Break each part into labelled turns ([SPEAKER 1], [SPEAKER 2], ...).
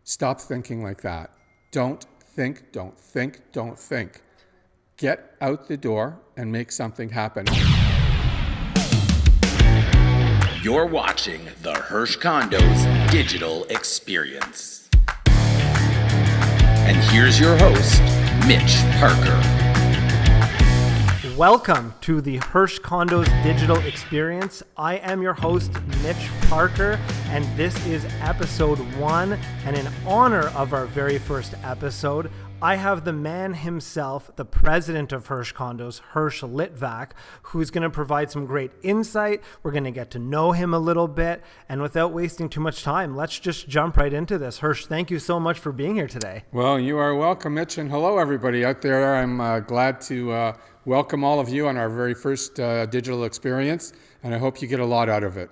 [SPEAKER 1] Stop thinking like that. Don't think, don't think, don't think. Get out the door and make something happen.
[SPEAKER 2] You're watching the Hersh Condos digital experience. And here's your host, Mitch Parker.
[SPEAKER 3] Welcome to the Hersh Condos digital experience. I am your host, Mitch Parker, and this is episode 1. And in honor of our very first episode, I have the man himself, the president of Hersh Condos, Hersh Litvack, who's going to provide some great insight. We're going to get to know him a little bit. And without wasting too much time, let's just jump right into this. Hersh, thank you so much for being here today.
[SPEAKER 1] Well, you are welcome, Mitch, and hello, everybody out there. I'm glad to welcome all of you on our very first digital experience, and I hope you get a lot out of it.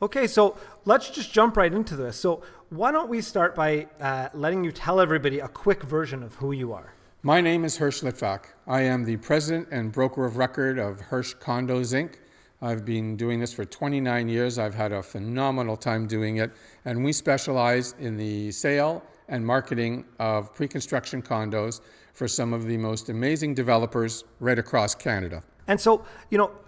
[SPEAKER 3] Okay, so let's just jump right into this. So why don't we start by letting you tell everybody a quick version of who you are?
[SPEAKER 1] My name is Hersh Litvack. I am the president and broker of record of Hersh Condos, Inc. I've been doing this for 29 years. I've had a phenomenal time doing it, and we specialize in the sale and marketing of pre-construction condos for some of the most amazing developers right across Canada.
[SPEAKER 3] And so,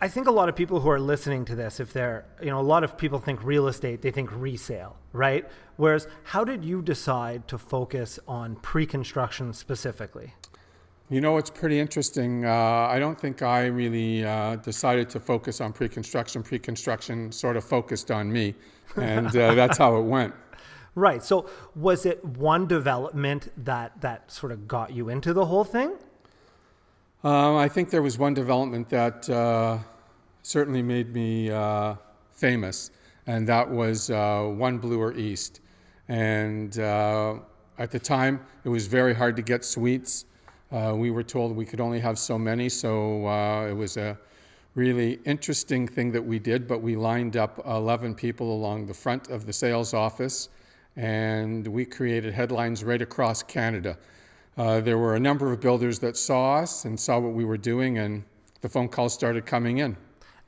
[SPEAKER 3] I think a lot of people who are listening to this, if they're, a lot of people think real estate, they think resale, right? Whereas, how did you decide to focus on pre-construction specifically?
[SPEAKER 1] It's pretty interesting. I don't think I really decided to focus on pre-construction. Pre-construction sort of focused on me, and that's how it went.
[SPEAKER 3] Right. So was it one development that sort of got you into the whole thing?
[SPEAKER 1] I think there was one development that certainly made me famous, and that was One Bloor East. And at the time, it was very hard to get suites. We were told we could only have so many, so it was a really interesting thing that we did, but we lined up 11 people along the front of the sales office, and we created headlines right across Canada. There were a number of builders that saw us and saw what we were doing, and the phone calls started coming in.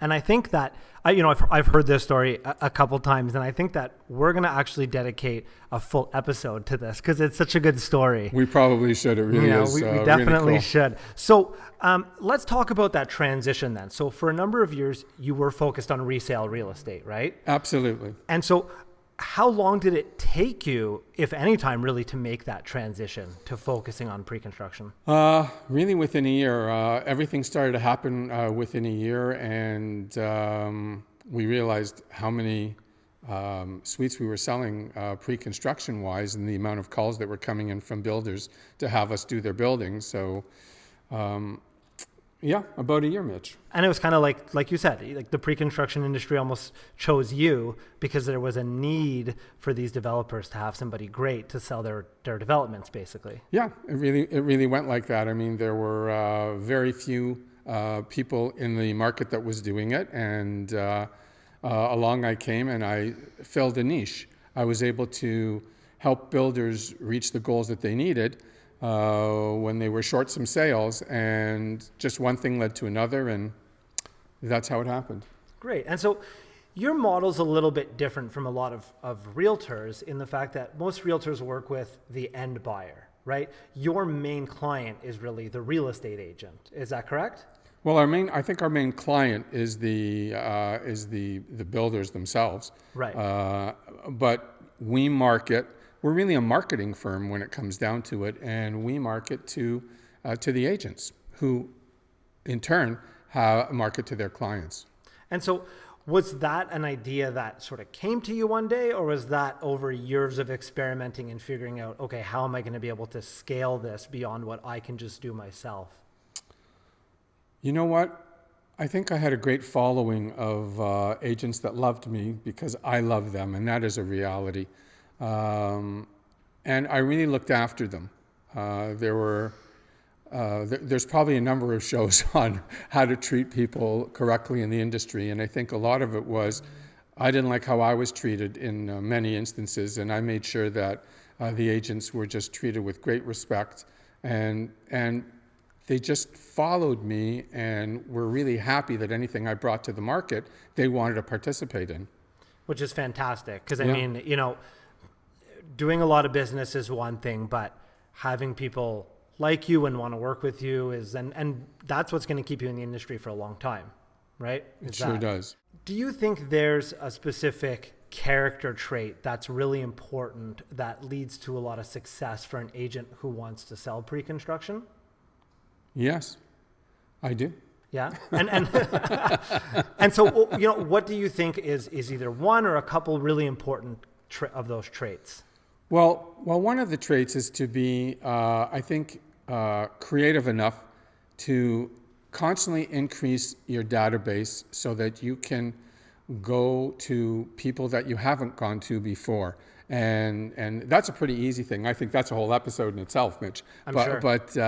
[SPEAKER 3] And I think that, I've heard this story a couple times, and I think that we're going to actually dedicate a full episode to this because it's such a good story.
[SPEAKER 1] We probably should. It really is.
[SPEAKER 3] We definitely really cool. should. So let's talk about that transition then. So for a number of years, you were focused on resale real estate, right?
[SPEAKER 1] Absolutely.
[SPEAKER 3] And so how long did it take you, if any time, really, to make that transition to focusing on pre-construction?
[SPEAKER 1] Really within a year. Everything started to happen within a year, and we realized how many suites we were selling pre-construction-wise and the amount of calls that were coming in from builders to have us do their buildings. So, about a year, Mitch.
[SPEAKER 3] And it was kind of like you said, like the pre-construction industry almost chose you because there was a need for these developers to have somebody great to sell their developments, basically.
[SPEAKER 1] Yeah, it really went like that. I mean, there were very few people in the market that was doing it, and along I came and I filled a niche. I was able to help builders reach the goals that they needed when they were short some sales, and just one thing led to another, and that's how it happened.
[SPEAKER 3] Great. And so your model's a little bit different from a lot of realtors in the fact that most realtors work with the end buyer, right? Your main client is really the real estate agent. Is that correct?
[SPEAKER 1] Well, I think our main client is the builders themselves.
[SPEAKER 3] Right.
[SPEAKER 1] But we market. We're really a marketing firm when it comes down to it, and we market to the agents, who in turn market to their clients.
[SPEAKER 3] And so was that an idea that sort of came to you one day, or was that over years of experimenting and figuring out, okay, how am I going to be able to scale this beyond what I can just do myself?
[SPEAKER 1] You know what? I think I had a great following of agents that loved me because I love them, and that is a reality. And I really looked after them. There's probably a number of shows on how to treat people correctly in the industry, and I think a lot of it was I didn't like how I was treated in many instances, and I made sure that the agents were just treated with great respect, and they just followed me and were really happy that anything I brought to the market, they wanted to participate in.
[SPEAKER 3] Which is fantastic, because I mean, doing a lot of business is one thing, but having people like you and want to work with you is, and that's what's going to keep you in the industry for a long time, right?
[SPEAKER 1] It sure does.
[SPEAKER 3] Do you think there's a specific character trait that's really important that leads to a lot of success for an agent who wants to sell pre-construction?
[SPEAKER 1] Yes, I do.
[SPEAKER 3] Yeah. And and so, you know, what do you think is either one or a couple really important of those traits?
[SPEAKER 1] Well, one of the traits is to be, I think, creative enough to constantly increase your database so that you can go to people that you haven't gone to before. And that's a pretty easy thing. I think that's a whole episode in itself, Mitch.
[SPEAKER 3] I'm sure.
[SPEAKER 1] But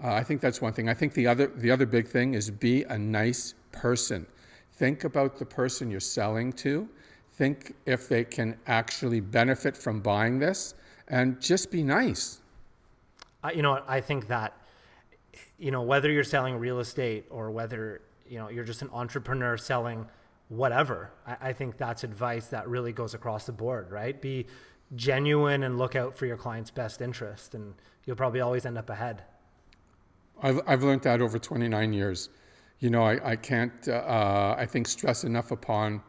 [SPEAKER 1] I think that's one thing. I think the other big thing is be a nice person. Think about the person you're selling to. Think if they can actually benefit from buying this, and just be nice.
[SPEAKER 3] You know, I think that, you know, whether you're selling real estate or whether, you know, you're just an entrepreneur selling whatever, I think that's advice that really goes across the board, right? Be genuine and look out for your client's best interest, and you'll probably always end up ahead.
[SPEAKER 1] I've learned that over 29 years. You know, I can't, I think, stress enough upon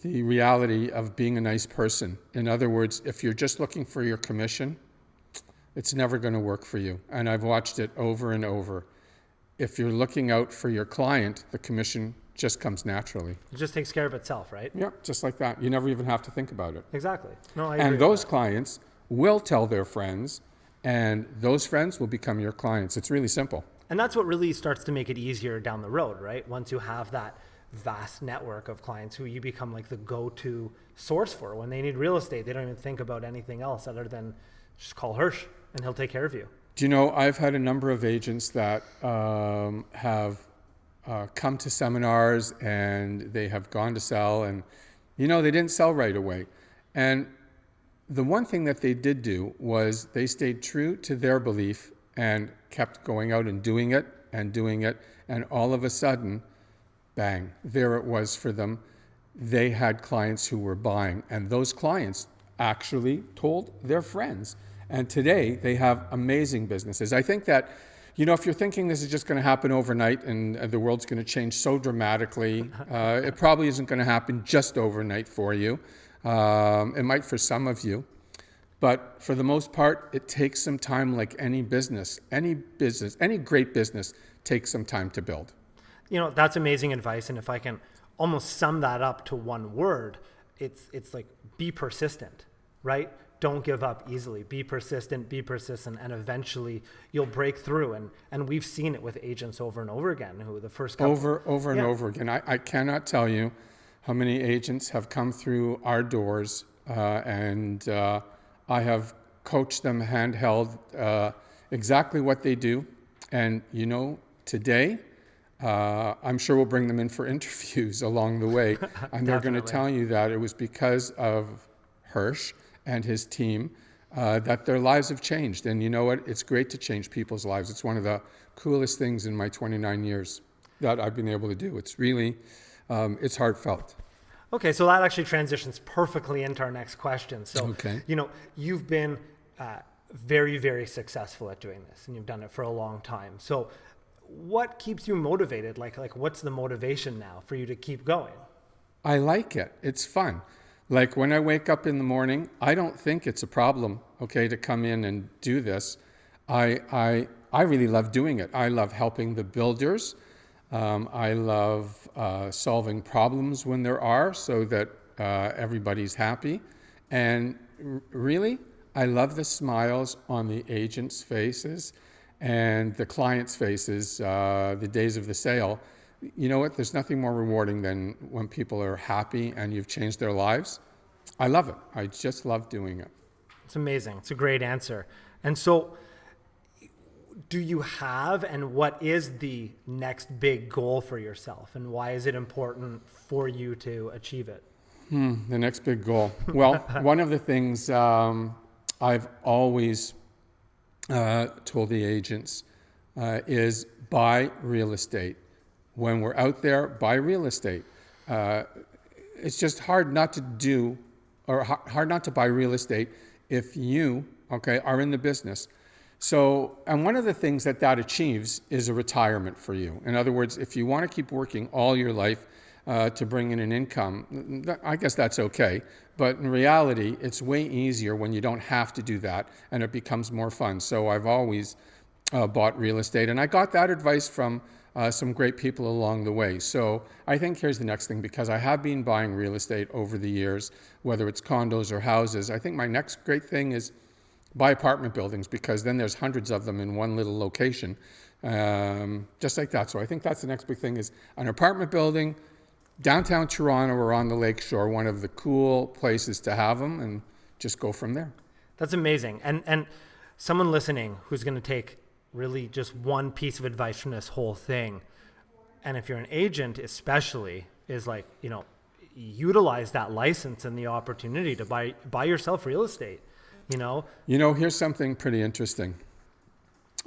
[SPEAKER 1] the reality of being a nice person. In other words, if you're just looking for your commission, it's never going to work for you. And I've watched it over and over. If you're looking out for your client, the commission just comes naturally.
[SPEAKER 3] It just takes care of itself, right?
[SPEAKER 1] Yeah, just like that. You never even have to think about it.
[SPEAKER 3] Exactly. No, I agree.
[SPEAKER 1] And those clients will tell their friends, and those friends will become your clients. It's really simple.
[SPEAKER 3] And that's what really starts to make it easier down the road, right? Once you have that vast network of clients who you become like the go-to source for when they need real estate. They don't even think about anything else other than just call Hersh and he'll take care of you.
[SPEAKER 1] Do you know, I've had a number of agents that have come to seminars and they have gone to sell, and, you know, they didn't sell right away. And the one thing that they did do was they stayed true to their belief and kept going out and doing it, and all of a sudden, bang, there it was for them. They had clients who were buying, and those clients actually told their friends. And today they have amazing businesses. I think that, you know, if you're thinking this is just going to happen overnight and the world's going to change so dramatically, it probably isn't going to happen just overnight for you. It might for some of you. But for the most part, it takes some time, like any business, any great business takes some time to build.
[SPEAKER 3] You know, that's amazing advice. And if I can almost sum that up to one word, it's like be persistent, right? Don't give up easily. Be persistent, and eventually you'll break through. And we've seen it with agents over and over again who the first couple...
[SPEAKER 1] Over and over again. I cannot tell you how many agents have come through our doors and I have coached them handheld exactly what they do. And, you know, today... I'm sure we'll bring them in for interviews along the way. And they're going to tell you that it was because of Hersh and his team that their lives have changed. And you know what? It's great to change people's lives. It's one of the coolest things in my 29 years that I've been able to do. It's really, it's heartfelt.
[SPEAKER 3] Okay, so that actually transitions perfectly into our next question. So,
[SPEAKER 1] okay.
[SPEAKER 3] You know, you've been very, very successful at doing this, and you've done it for a long time. So what keeps you motivated? Like what's the motivation now for you to keep going?
[SPEAKER 1] I like it. It's fun. Like when I wake up in the morning, I don't think it's a problem, okay, to come in and do this. I really love doing it. I love helping the builders. I love solving problems when there are so that everybody's happy. And really, I love the smiles on the agents' faces and the clients' faces, the days of the sale. You know what? There's nothing more rewarding than when people are happy and you've changed their lives. I love it. I just love doing it.
[SPEAKER 3] It's amazing. It's a great answer. And so do you have, and what is the next big goal for yourself, and why is it important for you to achieve it?
[SPEAKER 1] The next big goal. Well, one of the things I've always told the agents is buy real estate. When we're out there, buy real estate. It's just hard not to do or hard not to buy real estate if you, okay, are in the business. So, and one of the things that achieves is a retirement for you. In other words, if you want to keep working all your life to bring in an income, I guess that's okay. But in reality, it's way easier when you don't have to do that, and it becomes more fun. So I've always bought real estate, and I got that advice from some great people along the way. So I think here's the next thing, because I have been buying real estate over the years, whether it's condos or houses. I think my next great thing is buy apartment buildings, because then there's hundreds of them in one little location, just like that. So I think that's the next big thing, is an apartment building, downtown Toronto or on the lakeshore, one of the cool places to have them, and just go from there.
[SPEAKER 3] That's amazing. And someone listening who's going to take really just one piece of advice from this whole thing, and if you're an agent especially, is like, utilize that license and the opportunity to buy yourself real estate.
[SPEAKER 1] Here's something pretty interesting.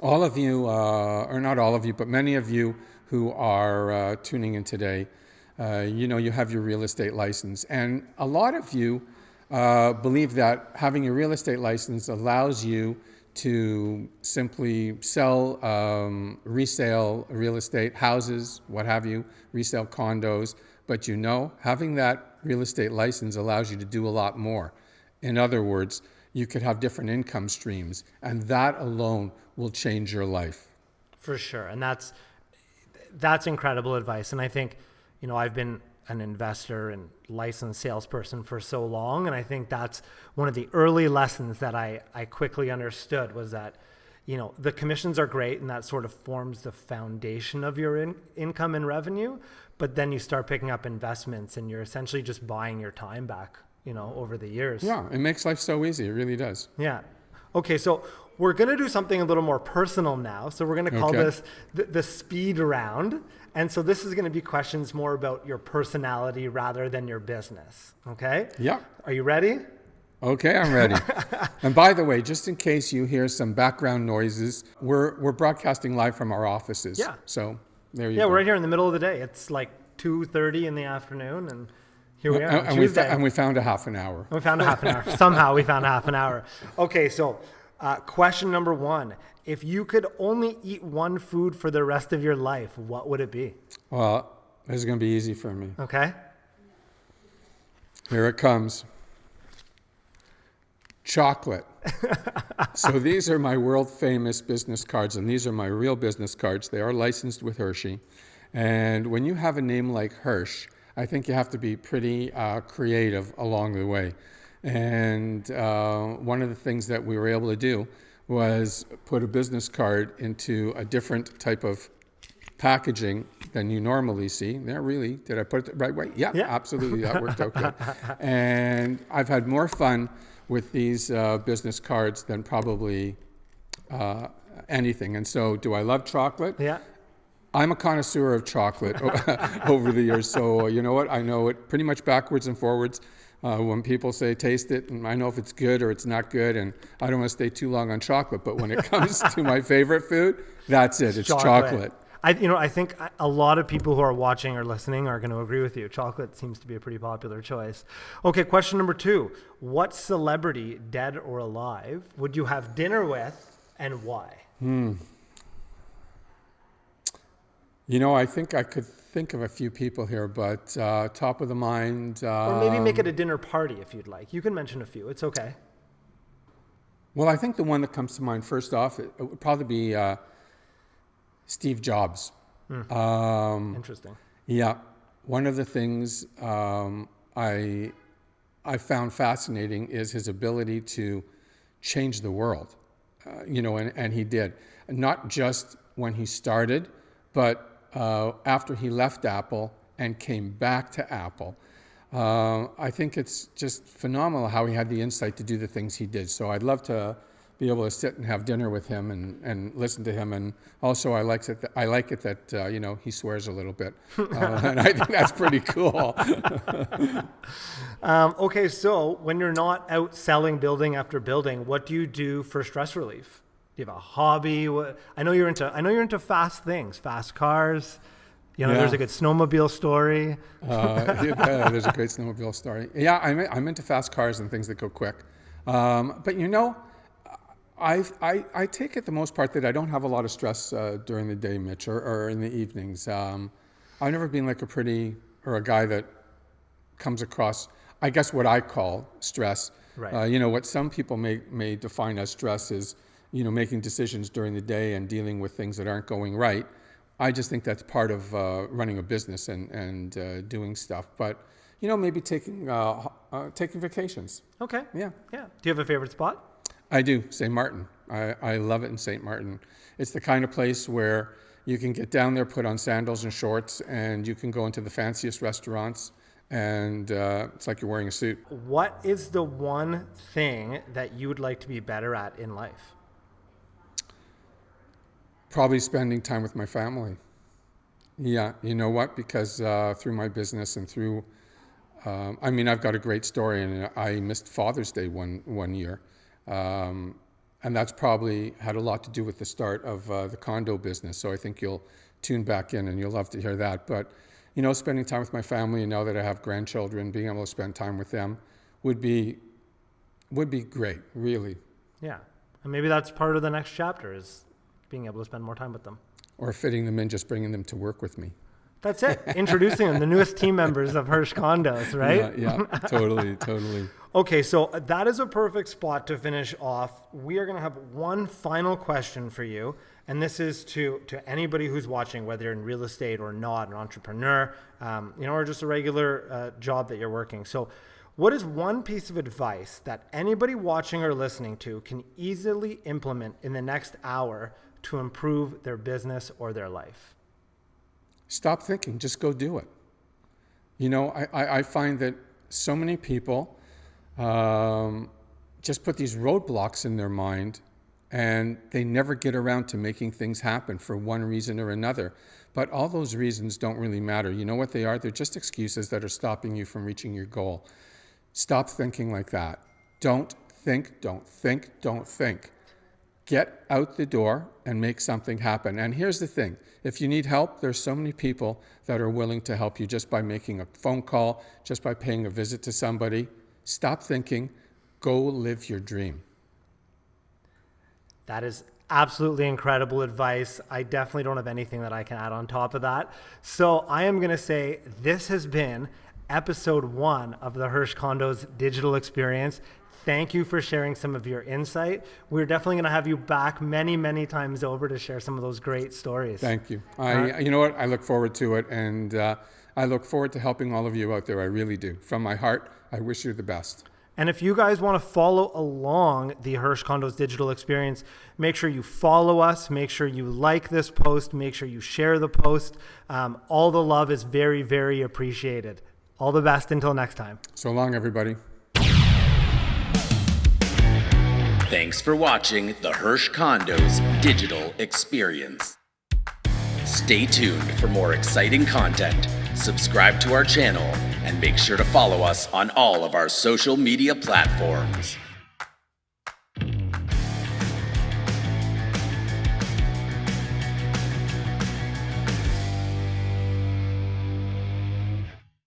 [SPEAKER 1] All of you, or not all of you, but many of you who are tuning in today, you have your real estate license. And a lot of you believe that having a real estate license allows you to simply sell resale real estate, houses, what have you, resale condos. But having that real estate license allows you to do a lot more. In other words, you could have different income streams, and that alone will change your life.
[SPEAKER 3] For sure. And that's incredible advice. And I think, I've been an investor and licensed salesperson for so long. And I think that's one of the early lessons that I quickly understood, was that, the commissions are great, and that sort of forms the foundation of your income and revenue. But then you start picking up investments, and you're essentially just buying your time back, over the years.
[SPEAKER 1] Yeah, it makes life so easy. It really does.
[SPEAKER 3] Yeah. Okay, so we're going to do something a little more personal now. So we're going to call this the speed round. And so this is going to be questions more about your personality rather than your business. Okay?
[SPEAKER 1] Yeah.
[SPEAKER 3] Are you ready?
[SPEAKER 1] Okay, I'm ready. And by the way, just in case you hear some background noises, we're broadcasting live from our offices.
[SPEAKER 3] Yeah.
[SPEAKER 1] So there you go.
[SPEAKER 3] Yeah, we're right here in the middle of the day. It's like 2:30 in the afternoon, and here we are.
[SPEAKER 1] And we found a half an hour.
[SPEAKER 3] We found a half an hour. Somehow we found a half an hour. Okay, so question number 1. If you could only eat one food for the rest of your life, what would it be?
[SPEAKER 1] Well, this is going to be easy for me.
[SPEAKER 3] Okay.
[SPEAKER 1] Here it comes. Chocolate. So these are my world famous business cards, and these are my real business cards. They are licensed with Hershey. And when you have a name like Hersh, I think you have to be pretty creative along the way. And one of the things that we were able to do was put a business card into a different type of packaging than you normally see. There, really, did I put it the right way? Yeah, absolutely, that worked out good. And I've had more fun with these business cards than probably anything. And so, do I love chocolate?
[SPEAKER 3] Yeah.
[SPEAKER 1] I'm a connoisseur of chocolate over the years, so you know what? I know it pretty much backwards and forwards. When people say taste it, and I know if it's good or it's not good, and I don't want to stay too long on chocolate, but when it comes to my favorite food, that's it. It's chocolate.
[SPEAKER 3] I think a lot of people who are watching or listening are going to agree with you. Chocolate seems to be a pretty popular choice. Okay, question number 2. What celebrity, dead or alive, would you have dinner with, and why?
[SPEAKER 1] I think I could think of a few people here, but top of the mind...
[SPEAKER 3] or maybe make it a dinner party if you'd like. You can mention a few. It's okay.
[SPEAKER 1] Well, I think the one that comes to mind first off, it would probably be Steve Jobs.
[SPEAKER 3] Interesting.
[SPEAKER 1] Yeah. One of the things I found fascinating is his ability to change the world, and he did. Not just when he started, but after he left Apple and came back to Apple. I think it's just phenomenal how he had the insight to do the things he did. So I'd love to be able to sit and have dinner with him and listen to him. And also I like it that he swears a little bit. And I think that's pretty cool.
[SPEAKER 3] Okay, so when you're not out selling building after building, what do you do for stress relief? Do you have a hobby? I know you're into fast things, fast cars. You know,
[SPEAKER 1] Yeah.
[SPEAKER 3] there's a good snowmobile story.
[SPEAKER 1] Yeah, there's a great snowmobile story. Yeah, I'm into fast cars and things that go quick. But you know, I take it the most part that I don't have a lot of stress during the day, Mitch, or in the evenings. I've never been like a guy that comes across, I guess, what I call stress.
[SPEAKER 3] Right.
[SPEAKER 1] You know, what some people may define as stress is, you know, making decisions during the day and dealing with things that aren't going right. I just think that's part of running a business and doing stuff. But, you know, maybe taking vacations.
[SPEAKER 3] Okay.
[SPEAKER 1] Yeah.
[SPEAKER 3] Yeah. Do you have a favorite spot?
[SPEAKER 1] I do. St. Martin. I love it in St. Martin. It's the kind of place where you can get down there, put on sandals and shorts, and you can go into the fanciest restaurants, and it's like you're wearing a suit.
[SPEAKER 3] What is the one thing that you would like to be better at in life?
[SPEAKER 1] Probably spending time with my family. Yeah, you know what? Because through my business and through, I mean, I've got a great story, and I missed Father's Day one year. And that's probably had a lot to do with the start of the condo business. So I think you'll tune back in and you'll love to hear that. But, you know, spending time with my family, and now that I have grandchildren, being able to spend time with them would be great, really.
[SPEAKER 3] Yeah. And maybe that's part of the next chapter is being able to spend more time with them.
[SPEAKER 1] Or fitting them in, just bringing them to work with me.
[SPEAKER 3] That's it. Introducing them, the newest team members of Hersh Condos, right?
[SPEAKER 1] Yeah, totally.
[SPEAKER 3] Okay, so that is a perfect spot to finish off. We are going to have one final question for you, and this is to anybody who's watching, whether you're in real estate or not, an entrepreneur, you know, or just a regular job that you're working. So what is one piece of advice that anybody watching or listening to can easily implement in the next hour to improve their business or their life?
[SPEAKER 1] Stop thinking, just go do it. You know, I find that so many people just put these roadblocks in their mind, and they never get around to making things happen for one reason or another. But all those reasons don't really matter. You know what they are? They're just excuses that are stopping you from reaching your goal. Stop thinking like that. Don't think. Get out the door and make something happen. And here's the thing. If you need help, there's so many people that are willing to help you just by making a phone call, just by paying a visit to somebody. Stop thinking. Go live your dream.
[SPEAKER 3] That is absolutely incredible advice. I definitely don't have anything that I can add on top of that. So I am going to say this has been episode 1 of the Hersh Condos digital experience. Thank you for sharing some of your insight. We're definitely going to have you back many, many times over to share some of those great stories.
[SPEAKER 1] Thank you. You know what? I look forward to it, and I look forward to helping all of you out there. I really do. From my heart, I wish you the best.
[SPEAKER 3] And if you guys want to follow along the Hersh Condos digital experience, make sure you follow us, make sure you like this post, make sure you share the post. All the love is very, very appreciated. All the best until next time.
[SPEAKER 1] So long, everybody.
[SPEAKER 2] Thanks for watching the Hersh Condos digital experience. Stay tuned for more exciting content, subscribe to our channel, and make sure to follow us on all of our social media platforms.